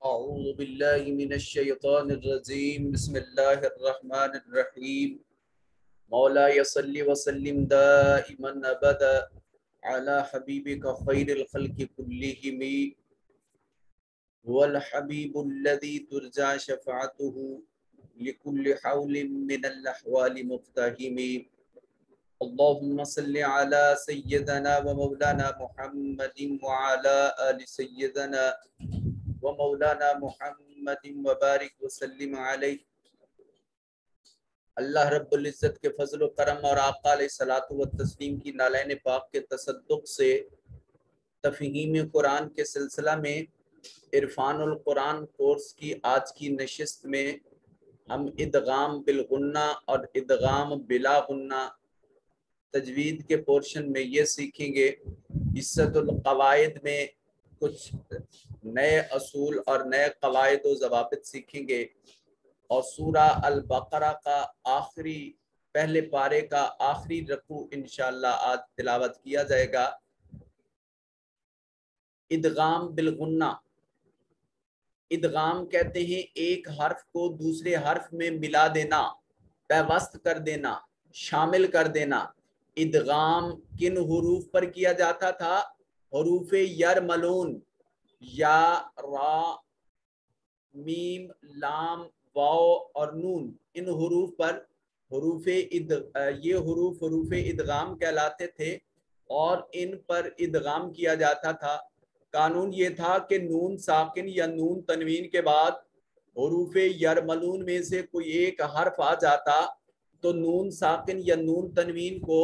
أعوذ بالله من الشيطان الرجيم بسم الله الرحمن الرحيم مولاي صل وسلم دائما أبدا على حبيبك خير الخلق كلهم هو الحبيب الذي ترجى شفاعته لكل حول من الأحوال مقتحم اللهم صل على سيدنا ومولانا محمد وعلى آل سيدنا ومولانا محمد وبارک وسلم علیہ۔ اللہ رب العزت کے فضل و کرم اور آقا علیہ الصلوۃ والتسلیم کی نالین پاک کے تصدق سے تفہیم قرآن کے سلسلہ میں عرفان القرآن کورس کی آج کی نشست میں ہم ادغام بالغنہ اور ادغام بلا غنہ تجوید کے پورشن میں یہ سیکھیں گے۔ عزت القواعد میں کچھ نئے اصول اور نئے قواعد و ضوابط سیکھیں گے، اور سورہ البقرہ کا آخری پہلے پارے کا آخری رکوع انشاءاللہ آج تلاوت کیا جائے گا۔ ادغام بالغنہ، ادغام کہتے ہیں ایک حرف کو دوسرے حرف میں ملا دینا، پیوست کر دینا، شامل کر دینا۔ ادغام کن حروف پر کیا جاتا تھا؟ حروف یرملون، یا، را، میم، لام، واو اور نون، ان حروف پر یہ حروف ادغام کہلاتے تھے، اور ان پر ادغام کیا جاتا تھا۔ قانون یہ تھا کہ نون ساکن یا نون تنوین کے بعد حروف یرملون میں سے کوئی ایک حرف آ جاتا تو نون ساکن یا نون تنوین کو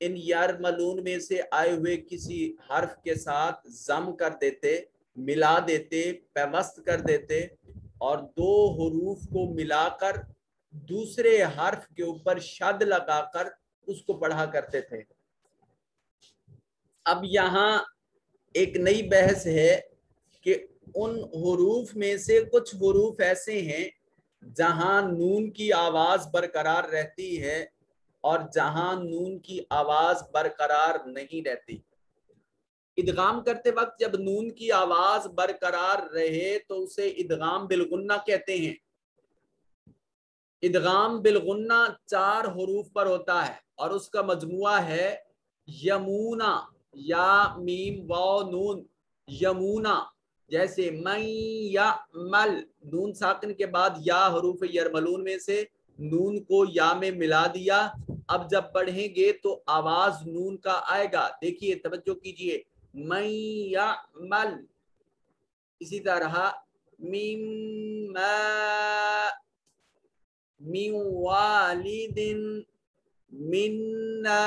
ان یرملون میں سے آئے ہوئے کسی حرف کے ساتھ ضم کر دیتے، ملا دیتے، پیوست کر دیتے، اور دو حروف کو ملا کر دوسرے حرف کے اوپر شد لگا کر اس کو پڑھا کرتے تھے۔ اب یہاں ایک نئی بحث ہے کہ ان حروف میں سے کچھ حروف ایسے ہیں جہاں نون کی آواز برقرار رہتی ہے اور جہاں نون کی آواز برقرار نہیں رہتی۔ ادغام کرتے وقت جب نون کی آواز برقرار رہے تو اسے ادغام بالغنہ کہتے ہیں۔ ادغام بالغنہ 4 حروف پر ہوتا ہے اور اس کا مجموعہ ہے یمونا، یا، میم، واو، نون، یمونا۔ جیسے من یعمل، نون ساکن کے بعد یا حروف یرملون میں سے نون کو یا میں ملا دیا۔ اب جب پڑھیں گے تو آواز نون کا آئے گا، دیکھیے توجہ کیجئے، من یعمل۔ اسی طرح من والد، منا۔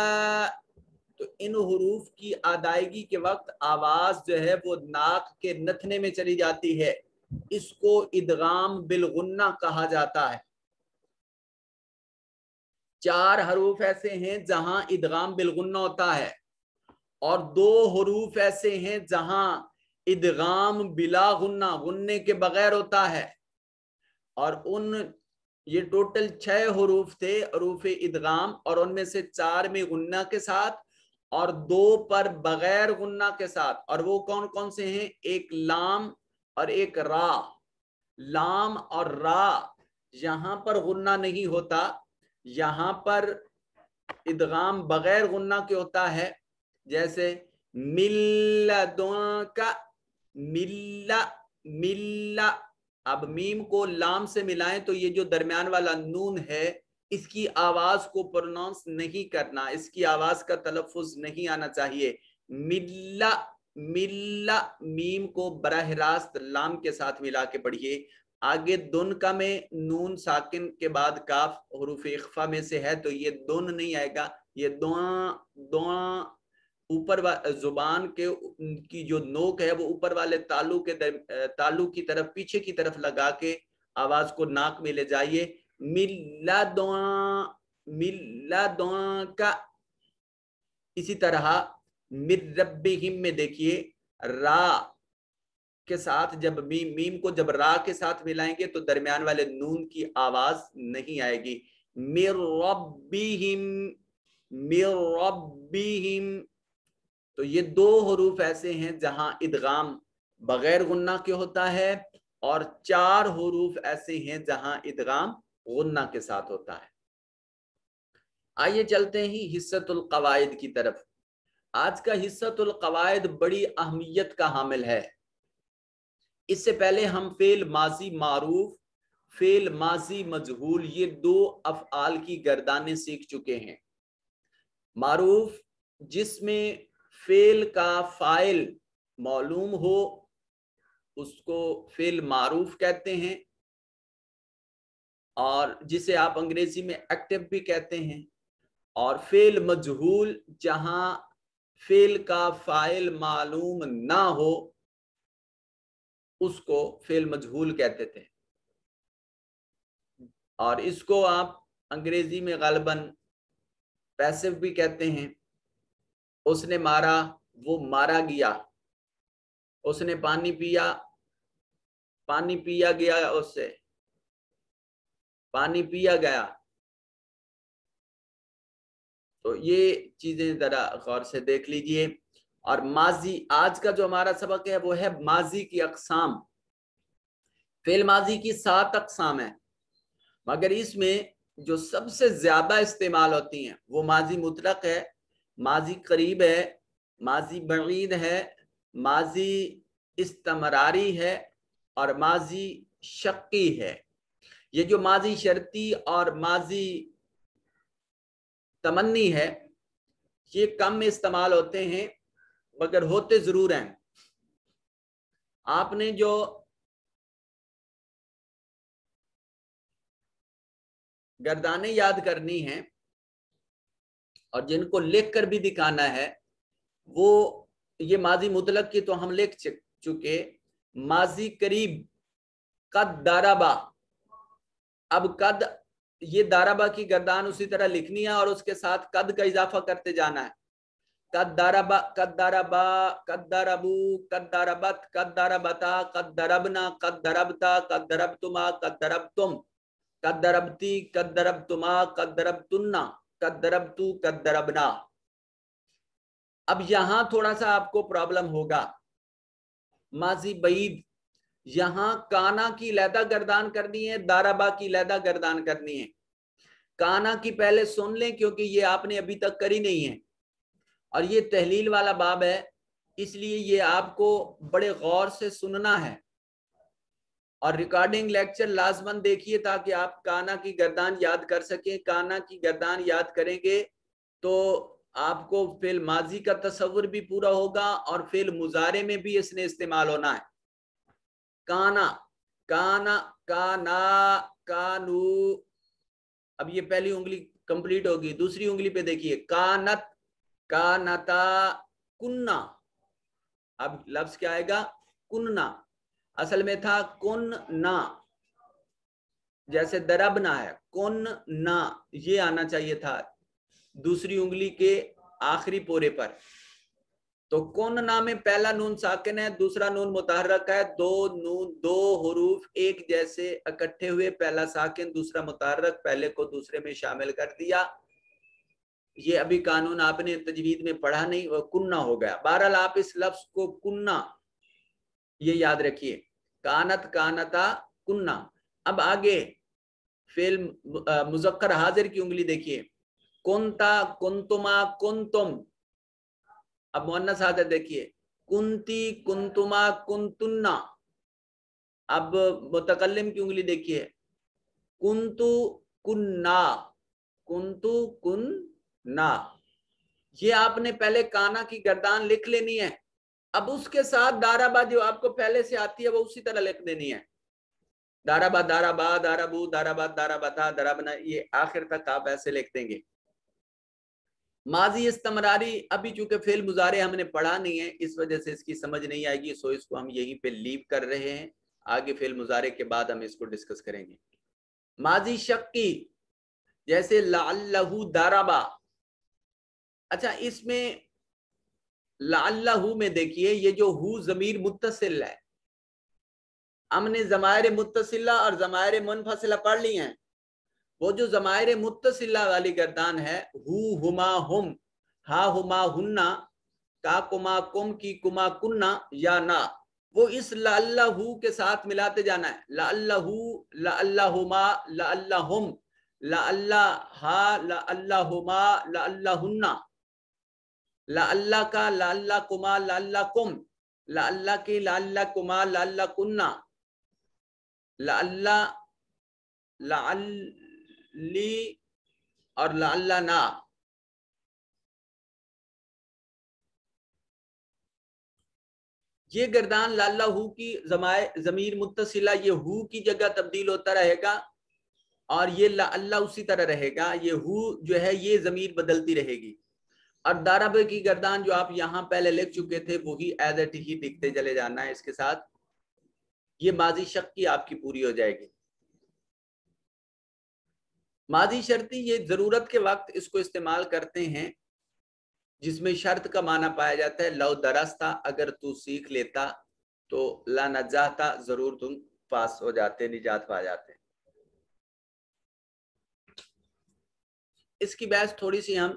تو ان حروف کی ادائیگی کے وقت آواز جو ہے وہ ناک کے نتھنے میں چلی جاتی ہے، اس کو ادغام بالغنہ کہا جاتا ہے۔ 4 حروف ایسے ہیں جہاں ادغام بالغنہ ہوتا ہے، اور 2 حروف ایسے ہیں جہاں ادغام بلا غنہ، غننے کے بغیر ہوتا ہے، اور یہ ٹوٹل 6 حروف تھے حروف ادغام، اور ان میں سے 4 میں غنہ کے ساتھ اور 2 پر بغیر غنہ کے ساتھ۔ اور وہ کون کون سے ہیں؟ ایک لام اور ایک را۔ لام اور را یہاں پر غنہ نہیں ہوتا، یہاں پر ادغام بغیر غنہ کے ہوتا ہے۔ جیسے ملدن کا، ملا۔ اب میم کو لام سے ملائیں تو یہ جو درمیان والا نون ہے اس کی آواز کو پروناؤنس نہیں کرنا، اس کی آواز کا تلفظ نہیں آنا چاہیے۔ ملا، میم کو براہ راست لام کے ساتھ ملا کے پڑھیے۔ آگے دن کا میں نون ساکن کے بعد کاف حروف اخفا میں سے ہے تو یہ دن نہیں آئے گا، یہ دعا اوپر زبان کی جو نوک ہے وہ اوپر والے تالو کی طرف، پیچھے کی طرف لگا کے آواز کو ناک میں لے جائیے۔ ملا کا۔ اسی طرح من ربہم میں دیکھیے را کے ساتھ جب میم کو جب را کے ساتھ ملائیں گے تو درمیان والے نون کی آواز نہیں آئے گی۔ من ربہم۔ تو یہ 2 حروف ایسے ہیں جہاں ادغام بغیر غنہ کے ہوتا ہے اور 4 حروف ایسے ہیں جہاں ادغام غنہ کے ساتھ ہوتا ہے۔ آئیے چلتے ہیں حصۃ القواعد کی طرف۔ آج کا حصۃ القواعد بڑی اہمیت کا حامل ہے۔ اس سے پہلے ہم فعل ماضی معروف، فعل ماضی مجہول، یہ 2 افعال کی گردانیں سیکھ چکے ہیں۔ معروف جس میں فعل کا فاعل معلوم ہو اس کو فعل معروف کہتے ہیں، اور جسے آپ انگریزی میں ایکٹیو بھی کہتے ہیں۔ اور فعل مجہول جہاں فعل کا فاعل معلوم نہ ہو اس کو فعل مجہول کہتے تھے، اور اس کو آپ انگریزی میں غالباً پیسو بھی کہتے ہیں۔ اس نے مارا، وہ مارا گیا۔ اس نے پانی پیا، پانی پیا گیا، اس سے پانی پیا گیا۔ تو یہ چیزیں ذرا غور سے دیکھ لیجئے۔ اور ماضی، آج کا جو ہمارا سبق ہے وہ ہے ماضی کی اقسام۔ فعل ماضی کی 7 اقسام ہیں، مگر اس میں جو سب سے زیادہ استعمال ہوتی ہیں وہ ماضی مطلق ہے، ماضی قریب ہے، ماضی بعید ہے، ماضی استمراری ہے، اور ماضی شقی ہے۔ یہ جو ماضی شرطی اور ماضی تمنی ہے یہ کم استعمال ہوتے ہیں، مگر ہوتے ضرور ہیں۔ آپ نے جو گردانیں یاد کرنی ہیں اور جن کو لکھ کر بھی دکھانا ہے، وہ یہ ماضی مطلق کی تو ہم لکھ چکے۔ ماضی قریب قد داربا، اب قد، یہ داربا کی گردان اسی طرح لکھنی ہے اور اس کے ساتھ قد کا اضافہ کرتے جانا ہے۔ قد داربا، قد داربا، قد داربو، قد داربت، قد داربتا، قد دربنا، قد دربتا، قد دربتما، قد دربتم، قد دربتی، قد دربتما، قد دربتنا، قد دربتو، قد دربنا۔ اب یہاں تھوڑا سا آپ کو پرابلم ہوگا۔ ماضی بعید، یہاں کانا کی علیحدہ گردان کرنی ہے، داربا کی علیحدہ گردان کرنی ہے۔ کانا کی پہلے سن لیں کیونکہ یہ آپ نے ابھی تک کری نہیں ہے، اور یہ تحلیل والا باب ہے، اس لیے یہ آپ کو بڑے غور سے سننا ہے، اور ریکارڈنگ لیکچر لازماً دیکھیے تاکہ آپ کانا کی گردان یاد کر سکیں۔ کانا کی گردان یاد کریں گے تو آپ کو فعل ماضی کا تصور بھی پورا ہوگا اور فعل مضارع میں بھی اس نے استعمال ہونا ہے۔ کانا، کانا، کانا، کانو۔ اب یہ پہلی انگلی کمپلیٹ ہوگی، دوسری انگلی پہ دیکھیے، کانت، کانتا، کننا۔ اب لفظ کیا آئے گا؟ کننا۔ اصل میں تھا کننا، جیسے دربنا ہے، کننا، یہ آنا چاہیے تھا دوسری انگلی کے آخری پورے پر۔ تو کننا میں پہلا نون ساکن ہے، دوسرا نون متحرک ہے، دو حروف ایک جیسے اکٹھے ہوئے، پہلا ساکن دوسرا متحرک، پہلے کو دوسرے میں شامل کر دیا۔ یہ ابھی قانون آپ نے تجوید میں پڑھا نہیں، وہ کننا ہو گیا۔ بہرحال آپ اس لفظ کو کننا یہ یاد رکھیے، کانت، کانتا، کننا۔ اب آگے فعل مذکر حاضر کی انگلی دیکھیے، کنتا، کنتما، کنتم۔ اب مؤنث حاضر دیکھیے، کنتی، کنتما، کنتنا۔ اب متکلم کی انگلی دیکھیے، کنتو، کننا، کنتو، کننا۔ یہ آپ نے پہلے کانا کی گردان لکھ لینی ہے، اب اس کے ساتھ داربا جو آپ کو پہلے سے آتی ہے وہ اسی طرح لکھ دینی ہے۔ داربا، داربا، داربو، داربت، داربتا، دربنا، یہ آخر تک آپ ایسے لکھ دیں گے۔ ماضی استمراری، ابھی چونکہ فعل مضارع ہم نے پڑھا نہیں ہے اس وجہ سے اس کی سمجھ نہیں آئے گی، سو اس کو ہم یہیں پہ لیو کر رہے ہیں، آگے فعل مضارع کے بعد ہم اس کو ڈسکس کریں گے۔ ماضی شقی، جیسے لعلہ داربا۔ اچھا، اس میں لعلہ میں دیکھیے یہ جو ہو ضمیر متصل ہے، ہم نے ضمائر متصلہ اور ضمائر منفصلہ پڑھ لی ہیں۔ وہ جو ضمائر متصلہ والی گردان ہے، ہو، ہما، ہم، ہا، ہما، ہننا، کا، کما، کم، کی، کما، کننا، یا نا، وہ اس لعلہ کے ساتھ ملاتے جانا ہے. لعلہ، لعلہما، لعلہم، لعلہا، لعلہما، لعلہن، لعلہ کا، لعلکما، لعلکم، لعلہ کی، لعلکما، لعلکن، لعلہ، لعلی اور لعلنا. یہ گردان لعلہ کی ضمیر متصلہ یہ ہو کی جگہ تبدیل ہوتا رہے گا، اور یہ لعلہ اسی طرح رہے گا. یہ ہو جو ہے یہ ضمیر بدلتی رہے گی. اور دارب کی گردان جو آپ یہاں پہلے لکھ چکے تھے وہی ایز اٹ ہی لکھتے چلے جانا ہے اس کے ساتھ. یہ ماضی شرط کی آپ کی پوری ہو جائے گی. ماضی شرطی یہ ضرورت کے وقت اس کو استعمال کرتے ہیں جس میں شرط کا معنی پایا جاتا ہے. لو درستا، اگر تو سیکھ لیتا تو لا نجاتا، ضرور تم پاس ہو جاتے، نجات پا جاتے. اس کی بحث تھوڑی سی ہم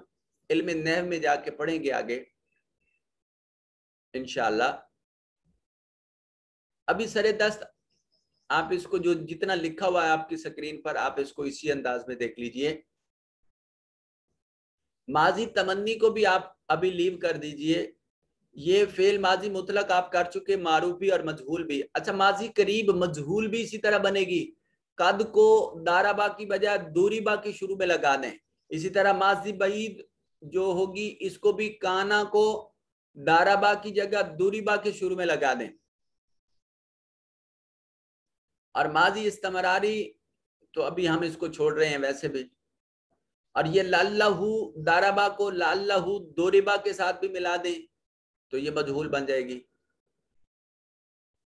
علم نحو میں جا کے پڑھیں گے آگے انشاءاللہ. ابھی سر دست آپ اس کو جو جتنا لکھا ہوا ہے آپ کی سکرین پر آپ اس کو اسی انداز میں دیکھ لیجئے. ماضی تمنی کو بھی آپ ابھی لیو کر دیجئے. یہ فعل ماضی مطلق آپ کر چکے، معروف بھی اور مجہول بھی. اچھا ماضی قریب مجہول بھی اسی طرح بنے گی. قد کو داربا کی بجائے دوریبا کے شروع میں لگا دیں. اسی طرح ماضی بعید جو ہوگی اس کو بھی کانا کو داربا کی جگہ دوریبا کے شروع میں لگا دیں. اور ماضی استمراری تو ابھی ہم اس کو چھوڑ رہے ہیں ویسے بھی. اور یہ لعلہ داربا کو لعلہ دوریبا کے ساتھ بھی ملا دیں تو یہ مجہول بن جائے گی.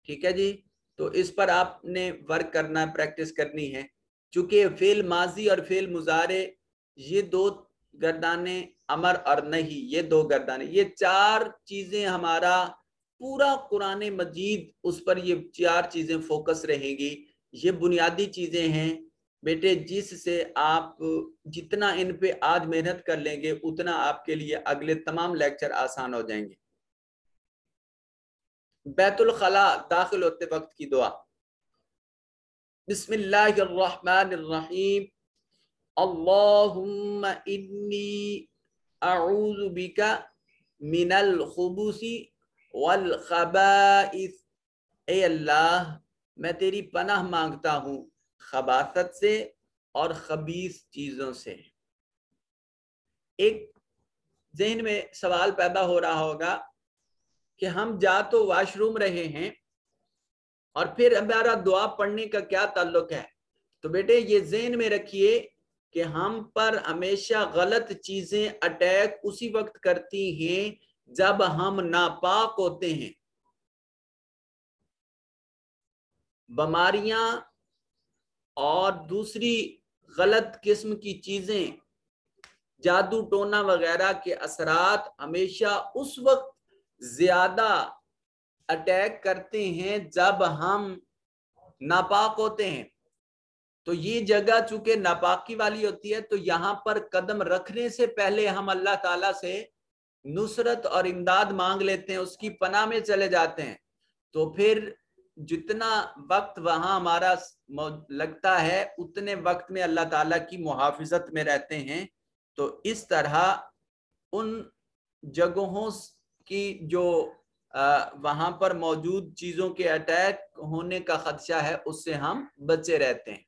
ٹھیک ہے جی. تو اس پر آپ نے ورک کرنا ہے، پریکٹس کرنی ہے. چونکہ فعل ماضی اور فعل مضارع یہ دو گردانے، امر اور نہیں یہ دو گردانے، یہ چار چیزیں ہمارا پورا قرآن مجید اس پر یہ چار چیزیں فوکس رہیں گی. یہ بنیادی چیزیں ہیں بیٹے جس سے آپ جتنا ان پہ آج محنت کر لیں گے اتنا آپ کے لیے اگلے تمام لیکچر آسان ہو جائیں گے. بیت الخلا داخل ہوتے وقت کی دعا. بسم اللہ الرحمن الرحیم. اللہم انی اعوذ بک من الخبث والخبائث. اے اللہ میں تیری پناہ مانگتا ہوں خباثت سے اور خبیث چیزوں سے. ایک ذہن میں سوال پیدا ہو رہا ہوگا کہ ہم جا تو واش روم رہے ہیں اور پھر ہمارا دعا پڑھنے کا کیا تعلق ہے. تو بیٹے یہ ذہن میں رکھیے کہ ہم پر ہمیشہ غلط چیزیں اٹیک اسی وقت کرتی ہیں جب ہم ناپاک ہوتے ہیں. بیماریاں اور دوسری غلط قسم کی چیزیں، جادو ٹونا وغیرہ کے اثرات ہمیشہ اس وقت زیادہ اٹیک کرتے ہیں جب ہم ناپاک ہوتے ہیں. تو یہ جگہ چونکہ ناپاکی والی ہوتی ہے تو یہاں پر قدم رکھنے سے پہلے ہم اللہ تعالیٰ سے نصرت اور امداد مانگ لیتے ہیں، اس کی پناہ میں چلے جاتے ہیں. تو پھر جتنا وقت وہاں ہمارا لگتا ہے اتنے وقت میں اللہ تعالیٰ کی محافظت میں رہتے ہیں. تو اس طرح ان جگہوں کی جو وہاں پر موجود چیزوں کے اٹیک ہونے کا خدشہ ہے اس سے ہم بچے رہتے ہیں.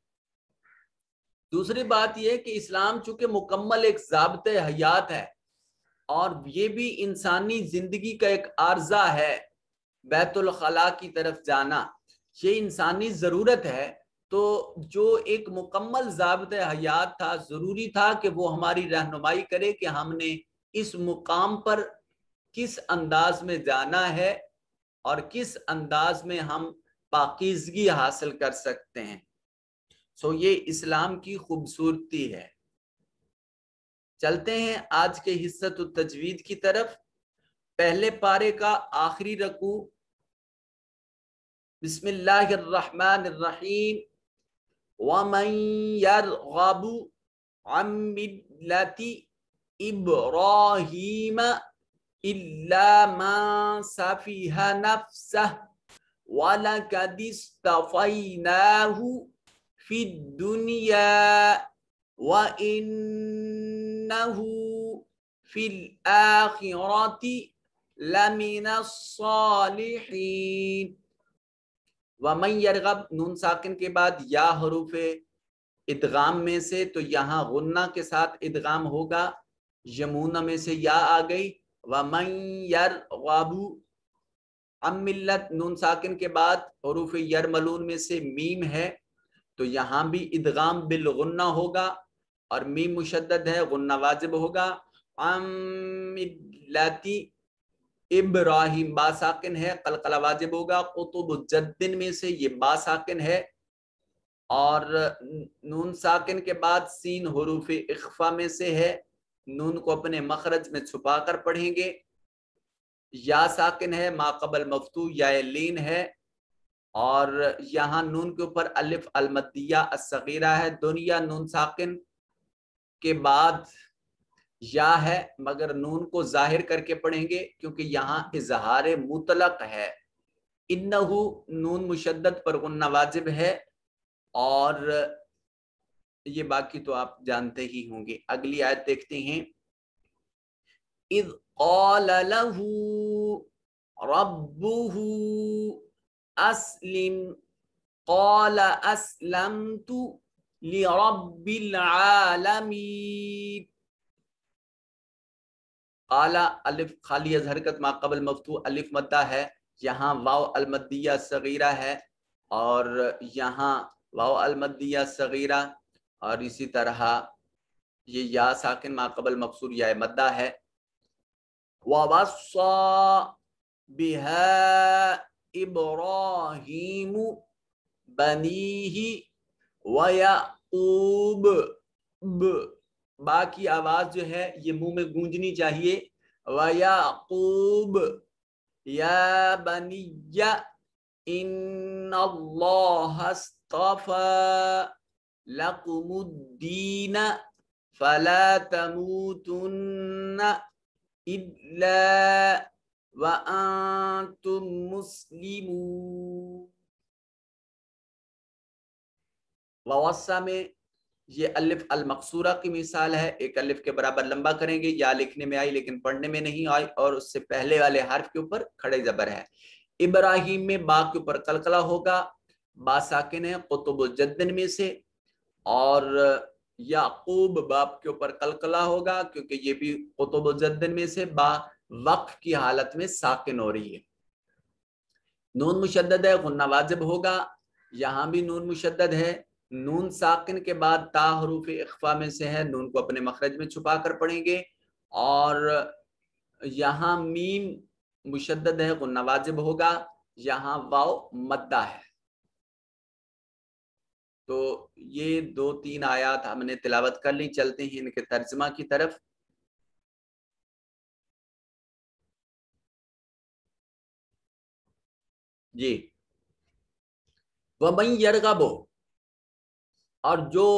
دوسری بات یہ کہ اسلام چونکہ مکمل ایک ضابطۂ حیات ہے اور یہ بھی انسانی زندگی کا ایک عارضہ ہے، بیت الخلا کی طرف جانا یہ انسانی ضرورت ہے. تو جو ایک مکمل ضابطۂ حیات تھا ضروری تھا کہ وہ ہماری رہنمائی کرے کہ ہم نے اس مقام پر کس انداز میں جانا ہے اور کس انداز میں ہم پاکیزگی حاصل کر سکتے ہیں. سو یہ اسلام کی خوبصورتی ہے. چلتے ہیں آج کے حصۃ التجوید کی طرف. پہلے پارے کا آخری رکوع. بسم اللہ الرحمن الرحیم. وَمَن يَرْغَبُ عَن مِّلَّةِ إِبْرَاهِيمَ إِلَّا مَن سَفِهَ نَفْسَهُ وَلَقَدِ اسْتَفَيْنَاهُ فِي الدُّنْيَا وَإِنَّهُ فِي الْآخِرَةِ لَمِنَ الصَّالِحِينَ. وَمَنْ يَرْغَبْ نون ساکن کے بعد یا حروف ادغام میں سے، تو یہاں غنہ کے ساتھ ادغام ہوگا. یمون میں سے یا آ گئی. وَمَنْ يَرْغَبُ عن ملت نون ساکن کے بعد حروف یرملون میں سے میم ہے، تو یہاں بھی ادغام بالغنہ ہوگا اور میم مشدد ہے، غنہ واجب ہوگا. عن ملت ابراہیم با ساکن ہے، قلقلہ واجب ہوگا. قطب الجدن میں سے یہ با ساکن ہے، اور نون ساکن کے بعد سین حروف اخفا میں سے ہے، نون کو اپنے مخرج میں چھپا کر پڑھیں گے. یا ساکن ہے، ما قبل مفتوح یا لین ہے، اور یہاں نون کے اوپر الف المدیہ الصغیرہ ہے. دنیا نون ساکن کے بعد یا ہے، مگر نون کو ظاہر کر کے پڑھیں گے کیونکہ یہاں اظہار مطلق ہے. انہو نون مشدد پر غنہ واجب ہے، اور یہ باقی تو آپ جانتے ہی ہوں گے. اگلی آیت دیکھتے ہیں. اذ قال له ربه اسلم قال اسلمت لرب العالمین. قال الف خالی از حرکت ما قبل مفتوح الف مدہ ہے، یہاں واو المدیہ صغیرہ ہے، اور یہاں واو المدیہ صغیرہ، اور اسی طرح یہ یا ساکن ما قبل مکسور یا مدہ ہے. وَوَصَّى بِهَا إِبْرَاهِيمُ بَنِيهِ وَيَعْقُوبُ. باقی آواز جو ہے یہ منہ میں گونجنی چاہیے. وَيَعْقُوبُ يَا بَنِيَّ إِنَّ اللَّهَ اصْطَفَى لَكُمُ الدِّينَ فَلَا تَمُوتُنَّ إِلَّا وَأَنْتُمْ مُسْلِمُونَ. ووصا میں یہ الف المقصورہ کی مثال ہے، ایک الف کے برابر لمبا کریں گے. یا لکھنے میں آئی لیکن پڑھنے میں نہیں آئی، اور اس سے پہلے والے حرف کے اوپر کھڑے زبر ہے. ابراہیم میں با کے اوپر قلقلہ ہوگا، با ساکن ہے قطب الجدن میں سے، اور یعقوب باب کے اوپر قلقلہ ہوگا کیونکہ یہ بھی قطب الجدن میں سے با وقف کی حالت میں ساکن ہو رہی ہے. نون مشدد ہے، غنہ واجب ہوگا، یہاں بھی نون مشدد ہے. نون ساکن کے بعد تا حروف اخفا میں سے ہے، نون کو اپنے مخرج میں چھپا کر پڑھیں گے. اور یہاں میم مشدد ہے، غنہ واجب ہوگا، یہاں واو مدہ ہے. تو یہ 2-3 آیات ہم نے تلاوت کر لی. چلتے ہیں ان کے ترجمہ کی طرف. جی. وَمَنْ يَرْغَبُ اور جو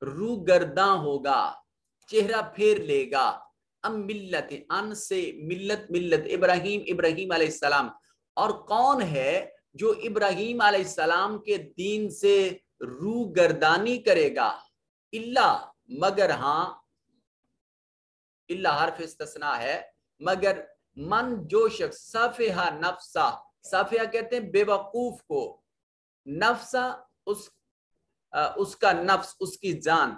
روگرداں ہوگا، چہرہ پھیر لے گا، ام ملت ان سے ملت ابراہیم علیہ السلام. اور کون ہے جو ابراہیم علیہ السلام کے دین سے روگردانی کرے گا؟ اللہ مگر، ہاں اللہ حرف استثناء ہے، مگر من جو شخص صفحہ نفسہ، صفحہ کہتے ہیں بے وقوف کو، نفسہ اس کا نفس، اس کی جان.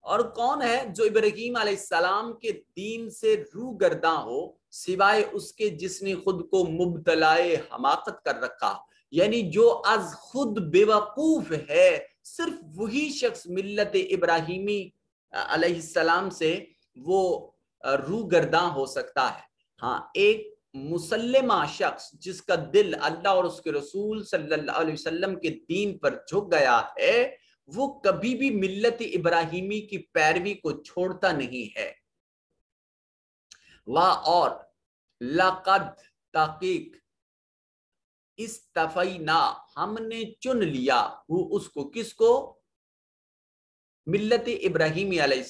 اور کون ہے جو ابراہیم علیہ السلام کے دین سے روگرداں ہو سوائے اس کے جس نے خود کو مبتلائے حماقت کر رکھا؟ یعنی جو از خود بے وقوف ہے، صرف وہی شخص ملت ابراہیمی علیہ السلام سے وہ روگرداں ہو سکتا ہے. ہاں ایک مسلمہ شخص جس کا دل اللہ اور اس کے رسول صلی اللہ علیہ وسلم کے دین پر جھک گیا ہے، وہ کبھی بھی ملت ابراہیمی کی پیروی کو چھوڑتا نہیں ہے. اور لقد تحقیق استفینا ہم نے چن لیا، وہ اس کو، کس کو؟ ملت ابراہیمی علیہ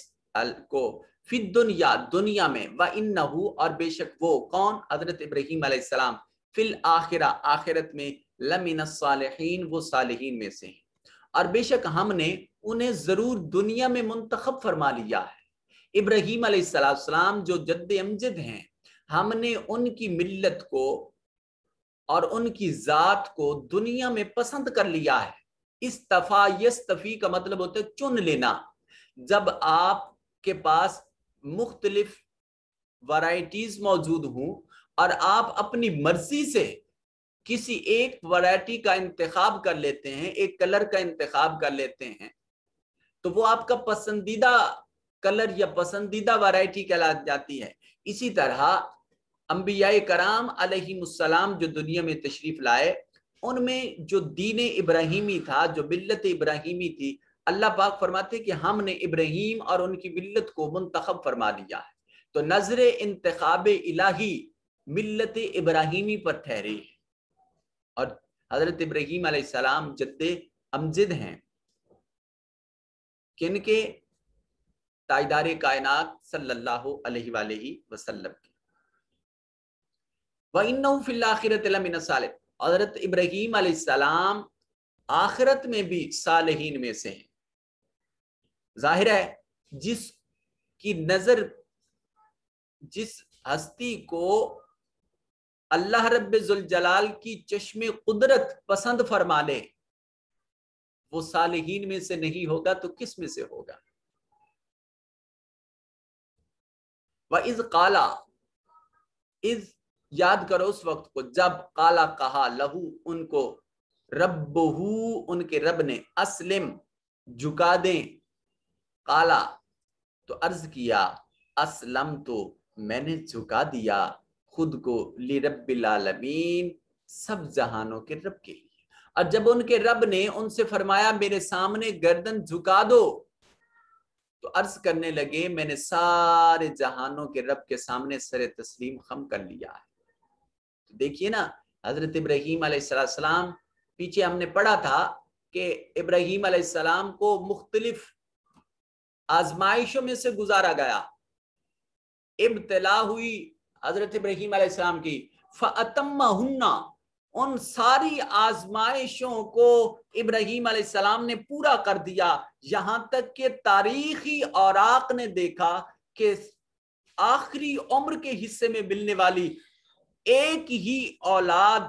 کو، فی الدنیا دنیا میں، وَإِنَّهُ اور بے شک وہ کون؟ حضرت ابراہیم علیہ السلام، فی الآخرہ آخرت میں لمن الصالحین وہ صالحین میں سے ہیں، اور بے شک ہم نے انہیں ضرور دنیا میں منتخب فرما لیا ہے۔ ابراہیم علیہ السلام جو جد امجد ہیں، ہم نے ان کی ملت کو اور ان کی ذات کو دنیا میں پسند کر لیا ہے۔ استفا یستفی کا مطلب ہوتا ہے چن لینا۔ جب آپ کے پاس مختلف ورائٹیز موجود ہوں اور آپ اپنی مرضی سے کسی ایک ورائٹی کا انتخاب کر لیتے ہیں، ایک کلر کا انتخاب کر لیتے ہیں، تو وہ آپ کا پسندیدہ کلر یا پسندیدہ ورائٹی کہلاتی جاتی ہے۔ اسی طرح انبیاء کرام علیہم السلام جو دنیا میں تشریف لائے، ان میں جو دین ابراہیمی تھا، جو ملت ابراہیمی تھی، اللہ پاک فرماتے کہ ہم نے ابراہیم اور ان کی ملت کو منتخب فرما لیا ہے۔ تو نظر انتخاب الہی ملت ابراہیمی پر ٹھہری ہے، اور حضرت ابراہیم علیہ السلام جد امجد ہیں کن کے؟ تاجدار کائنات صلی اللہ علیہ وآلہ وسلم کی۔ وَإِنَّهُ فِي الْآخِرَةِ لَمِنَ الصَّالِحِينَ، حضرت ابراہیم علیہ السلام آخرت میں بھی صالحین میں سے ہیں۔ ظاہر ہے جس کی نظر، جس ہستی کو اللہ رب ذوالجلال کی چشم قدرت پسند فرما لے، وہ صالحین میں سے نہیں ہوگا تو کس میں سے ہوگا؟ وَإِذْ قَالَ، اذ یاد کرو اس وقت کو جب قالا کہا، لہو ان کو، ربہو ان کے رب نے، اسلم جھکا دیں، قالا تو عرض کیا، اسلم تو میں نے جھکا دیا خود کو، لرب العالمین سب جہانوں کے رب کے لیے۔ اور جب ان کے رب نے ان سے فرمایا میرے سامنے گردن جھکا دو، تو عرض کرنے لگے میں نے سارے جہانوں کے رب کے سامنے سر تسلیم خم کر لیا ہے۔ تو دیکھیے نا، حضرت ابراہیم علیہ السلام، پیچھے ہم نے پڑھا تھا کہ ابراہیم علیہ السلام کو مختلف آزمائشوں میں سے گزارا گیا، ابتلا ہوئی حضرت ابراہیم علیہ السلام کی، فَأَتَمَّهُنَّ، ان ساری آزمائشوں کو ابراہیم علیہ السلام نے پورا کر دیا، یہاں تک کہ تاریخی اوراق نے دیکھا کہ آخری عمر کے حصے میں ملنے والی ایک ہی اولاد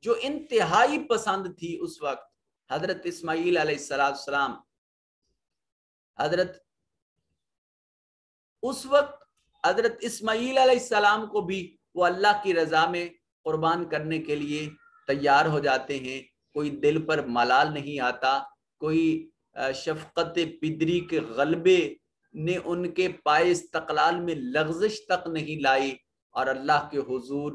جو انتہائی پسند تھی اس وقت، حضرت اسماعیل علیہ السلام، اس وقت حضرت اسماعیل علیہ السلام کو بھی وہ اللہ کی رضا میں قربان کرنے کے لیے تیار ہو جاتے ہیں۔ کوئی دل پر ملال نہیں آتا، کوئی شفقت پدری کے غلبے نے ان کے پائے استقلال میں لغزش تک نہیں لائی، اور اللہ کے حضور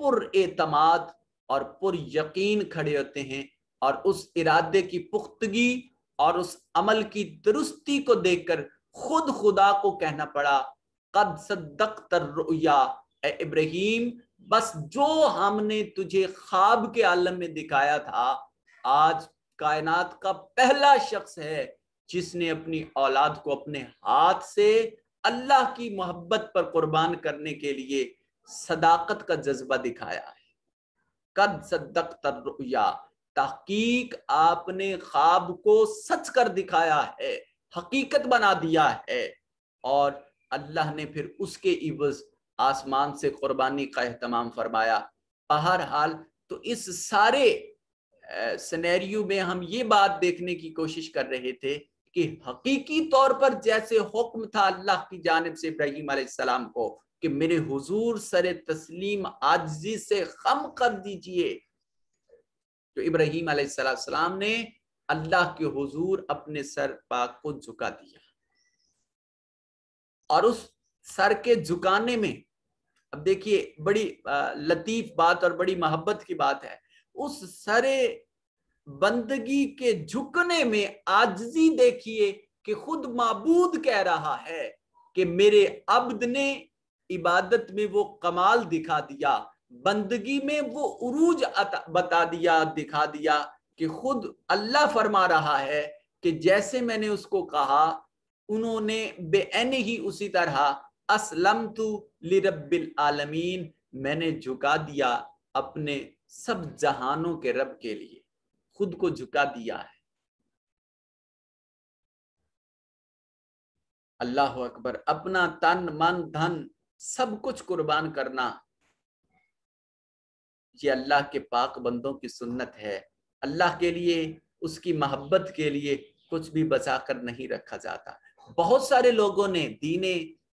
پر اعتماد اور پر یقین کھڑے ہوتے ہیں، اور اس ارادے کی پختگی اور اس عمل کی درستی کو دیکھ کر خود خدا کو کہنا پڑا، قد صدقت الرؤیا، اے ابراہیم بس جو ہم نے تجھے خواب کے عالم میں دکھایا تھا، آج کائنات کا پہلا شخص ہے جس نے اپنی اولاد کو اپنے ہاتھ سے اللہ کی محبت پر قربان کرنے کے لیے صداقت کا جذبہ دکھایا ہے۔ قد صدقت الرؤیا، تحقیق آپ نے خواب کو سچ کر دکھایا ہے، حقیقت بنا دیا ہے، اور اللہ نے پھر اس کے عوض آسمان سے قربانی کا اہتمام فرمایا۔ بہرحال تو اس سارے سینیریو میں ہم یہ بات دیکھنے کی کوشش کر رہے تھے کہ حقیقی طور پر جیسے حکم تھا اللہ کی جانب سے ابراہیم علیہ السلام کو کہ میرے حضور سر تسلیم عاجزی سے خم کر دیجئے، تو ابراہیم علیہ السلام نے اللہ کے حضور اپنے سر پاک کو جھکا دیا، اور اس سر کے جھکانے میں، اب دیکھیے بڑی لطیف بات اور بڑی محبت کی بات ہے، اس سر بندگی کے جھکنے میں عاجزی دیکھیے کہ خود معبود کہہ رہا ہے کہ میرے عبد نے عبادت میں وہ کمال دکھا دیا، بندگی میں وہ عروج بتا دیا، دکھا دیا، کہ خود اللہ فرما رہا ہے کہ جیسے میں نے اس کو کہا انہوں نے بے عین ہی اسی طرح اسلمت لرب العالمین، میں نے جھکا دیا اپنے سب جہانوں کے رب کے لیے، خود کو جھکا دیا ہے۔ اللہ اکبر، اپنا تن من دھن سب کچھ قربان کرنا، یہ اللہ کے پاک بندوں کی سنت ہے۔ اللہ کے لیے، اس کی محبت کے لیے کچھ بھی بچا کر نہیں رکھا جاتا۔ بہت سارے لوگوں نے دین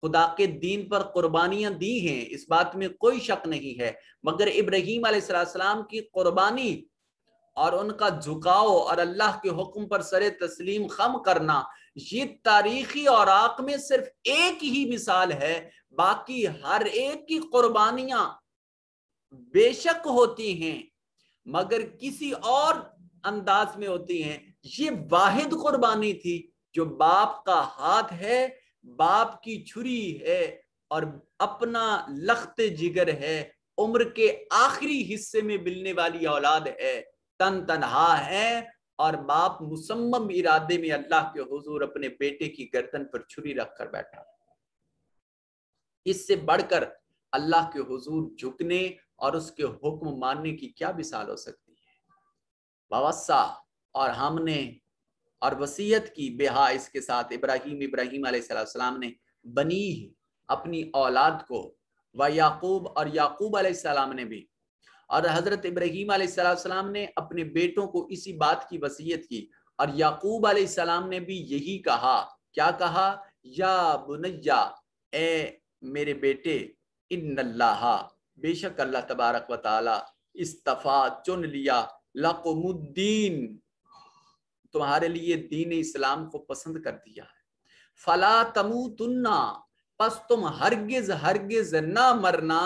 خدا کے دین پر قربانیاں دی ہیں، اس بات میں کوئی شک نہیں ہے، مگر ابراہیم علیہ السلام کی قربانی اور ان کا جھکاؤ اور اللہ کے حکم پر سر تسلیم خم کرنا، یہ تاریخی اوراق میں صرف ایک ہی مثال ہے۔ باقی ہر ایک کی قربانیاں بے شک ہوتی ہیں، مگر کسی اور انداز میں ہوتی ہیں۔ یہ واحد قربانی تھی جو باپ کا ہاتھ ہے، باپ کی چھری ہے اور اپنا لخت جگر ہے، عمر کے آخری حصے میں ملنے والی اولاد ہے، تن تنہا ہے، اور باپ مصمم ارادے میں اللہ کے حضور اپنے بیٹے کی گردن پر چھری رکھ کر بیٹھا۔ اس سے بڑھ کر اللہ کے حضور جھکنے اور اس کے حکم ماننے کی کیا مثال ہو سکتی ہے؟ باوسا، اور ہم نے اور وصیت کی بہا اس کے ساتھ ابراہیم علیہ السلام نے بنی اپنی اولاد کو، و یعقوب، اور یعقوب علیہ السلام نے بھی، اور حضرت ابراہیم علیہ السلام نے اپنے بیٹوں کو اسی بات کی وصیت کی، اور یعقوب علیہ السلام نے بھی یہی کہا۔ کیا کہا؟ یا بنیا، اے میرے بیٹے، ان اللہ، بے شک اللہ تبارک و تعالی، استفا، چن لیا، لقم الدین، تمہارے لیے دین اسلام کو پسند کر دیا ہے۔ فلا تموتن، پس تم ہرگز ہرگز نہ مرنا،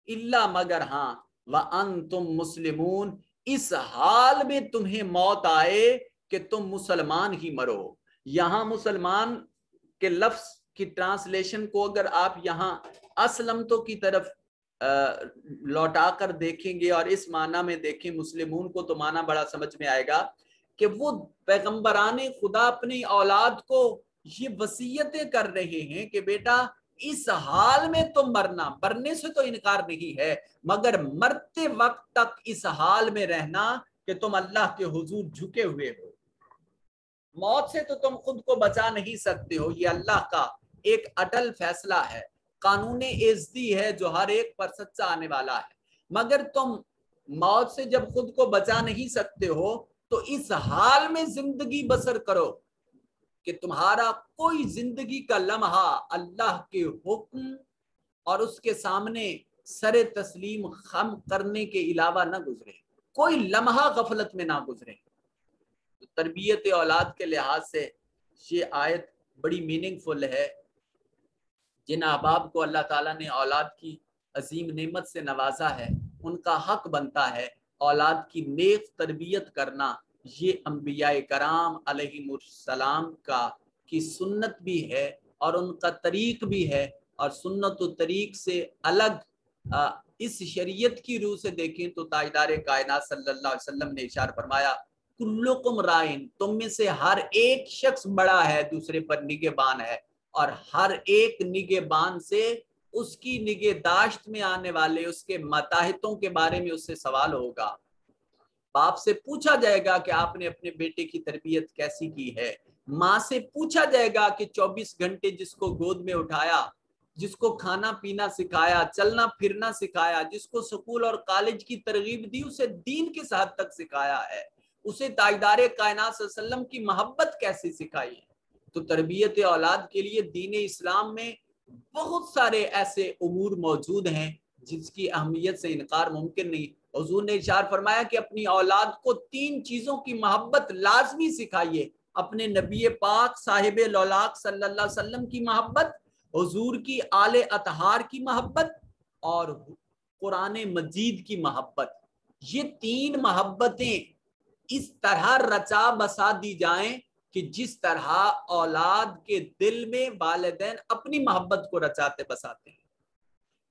الا مگر ہاں، وانتم مسلمون، اس حال میں تمہیں موت آئے کہ تم مسلمان ہی مرو۔ یہاں مسلمان کے لفظ کی ٹرانسلیشن کو اگر آپ یہاں اسلمتو کی طرف لوٹا کر دیکھیں گے اور اس معنی میں دیکھیں مسلمون کو، تو معنی بڑا سمجھ میں آئے گا کہ وہ پیغمبران خدا اپنی اولاد کو یہ وصیتیں کر رہے ہیں کہ بیٹا اس حال میں تم مرنا، مرنے سے تو انکار نہیں ہے، مگر مرتے وقت تک اس حال میں رہنا کہ تم اللہ کے حضور جھکے ہوئے ہو۔ موت سے تو تم خود کو بچا نہیں سکتے ہو، یہ اللہ کا ایک اٹل فیصلہ ہے، قانون عزتی ہے جو ہر ایک پر سچا آنے والا ہے، مگر تم موت سے جب خود کو بچا نہیں سکتے ہو تو اس حال میں زندگی بسر کرو کہ تمہارا کوئی زندگی کا لمحہ اللہ کے حکم اور اس کے سامنے سر تسلیم خم کرنے کے علاوہ نہ گزرے، کوئی لمحہ غفلت میں نہ گزرے۔ تربیت اولاد کے لحاظ سے یہ آیت بڑی میننگ فل ہے۔ جن احباب کو اللہ تعالیٰ نے اولاد کی عظیم نعمت سے نوازا ہے، ان کا حق بنتا ہے اولاد کی نیک تربیت کرنا۔ یہ انبیاء کرام علیہم السلام کی سنت بھی ہے اور ان کا طریق بھی ہے، اور سنت و طریق سے الگ اس شریعت کی روح سے دیکھیں تو تاجدار کائنات صلی اللہ علیہ وسلم نے ارشاد فرمایا، کلکم رائن، تم میں سے ہر ایک شخص بڑا ہے، دوسرے پر نگہبان ہے، اور ہر ایک نگہبان سے اس کی نگہداشت میں آنے والے اس کے ماتحتوں کے بارے میں اس سے سوال ہوگا۔ باپ سے پوچھا جائے گا کہ آپ نے اپنے بیٹے کی تربیت کیسی کی ہے، ماں سے پوچھا جائے گا کہ 24 گھنٹے جس کو گود میں اٹھایا، جس کو کھانا پینا سکھایا، چلنا پھرنا سکھایا، جس کو سکول اور کالج کی ترغیب دی، اسے دین کس حد تک سکھایا ہے، اسے تاجدار کائنات صلی اللہ علیہ وسلم کی محبت کیسے سکھائی ہے۔ تو تربیت اولاد کے لیے دین اسلام میں بہت سارے ایسے امور موجود ہیں جس کی اہمیت سے انکار ممکن نہیں۔ حضور نے ارشاد فرمایا کہ اپنی اولاد کو 3 چیزوں کی محبت لازمی سکھائیے، اپنے نبی پاک صاحب لولاق صلی اللہ علیہ وسلم کی محبت، حضور کی آل اطہار کی محبت، اور قرآن مجید کی محبت۔ یہ 3 محبتیں اس طرح رچا بسا دی جائیں کہ جس طرح اولاد کے دل میں والدین اپنی محبت کو رچاتے بساتے ہیں،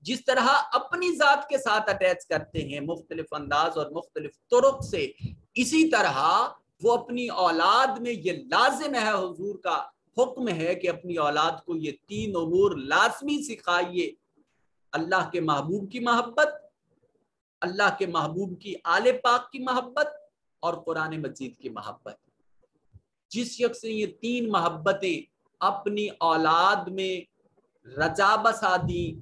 جس طرح اپنی ذات کے ساتھ اٹیچ کرتے ہیں مختلف انداز اور مختلف طرق سے، اسی طرح وہ اپنی اولاد میں یہ لازم ہے، حضور کا حکم ہے کہ اپنی اولاد کو یہ 3 امور لازمی سکھائیے اللہ کے محبوب کی محبت، اللہ کے محبوب کی آل پاک کی محبت اور قرآن مجید کی محبت۔ جس شخص نے یہ تین محبتیں اپنی اولاد میں رچا بسا دی،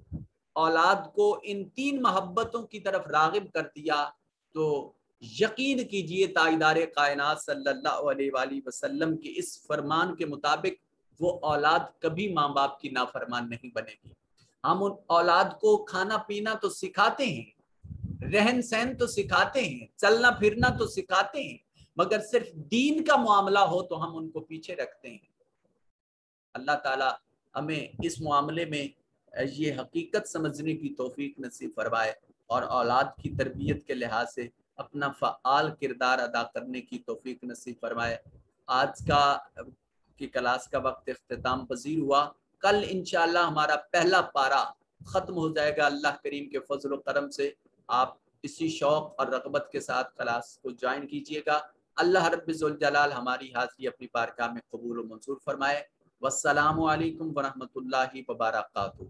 اولاد کو ان تین محبتوں کی طرف راغب کر دیا، تو یقین کیجئے تاجدار کائنات صلی اللہ علیہ وآلہ وسلم کے اس فرمان کے مطابق وہ اولاد کبھی ماں باپ کی نافرمان نہیں بنے گی۔ ہم ان اولاد کو کھانا پینا تو سکھاتے ہیں، رہن سہن تو سکھاتے ہیں، چلنا پھرنا تو سکھاتے ہیں، مگر صرف دین کا معاملہ ہو تو ہم ان کو پیچھے رکھتے ہیں۔ اللہ تعالی ہمیں اس معاملے میں یہ حقیقت سمجھنے کی توفیق نصیب فرمائے اور اولاد کی تربیت کے لحاظ سے اپنا فعال کردار ادا کرنے کی توفیق نصیب فرمائے۔ آج کی کلاس کا وقت اختتام پذیر ہوا۔ کل انشاءاللہ ہمارا پہلا پارہ ختم ہو جائے گا اللہ کریم کے فضل و کرم سے۔ آپ اسی شوق اور رغبت کے ساتھ کلاس کو جوائن کیجئے گا۔ اللہ رب ذوالجلال ہماری حاضری اپنی بارگاہ میں قبول و منظور فرمائے۔ والسلام علیکم ورحمۃ اللہ وبرکاتہ۔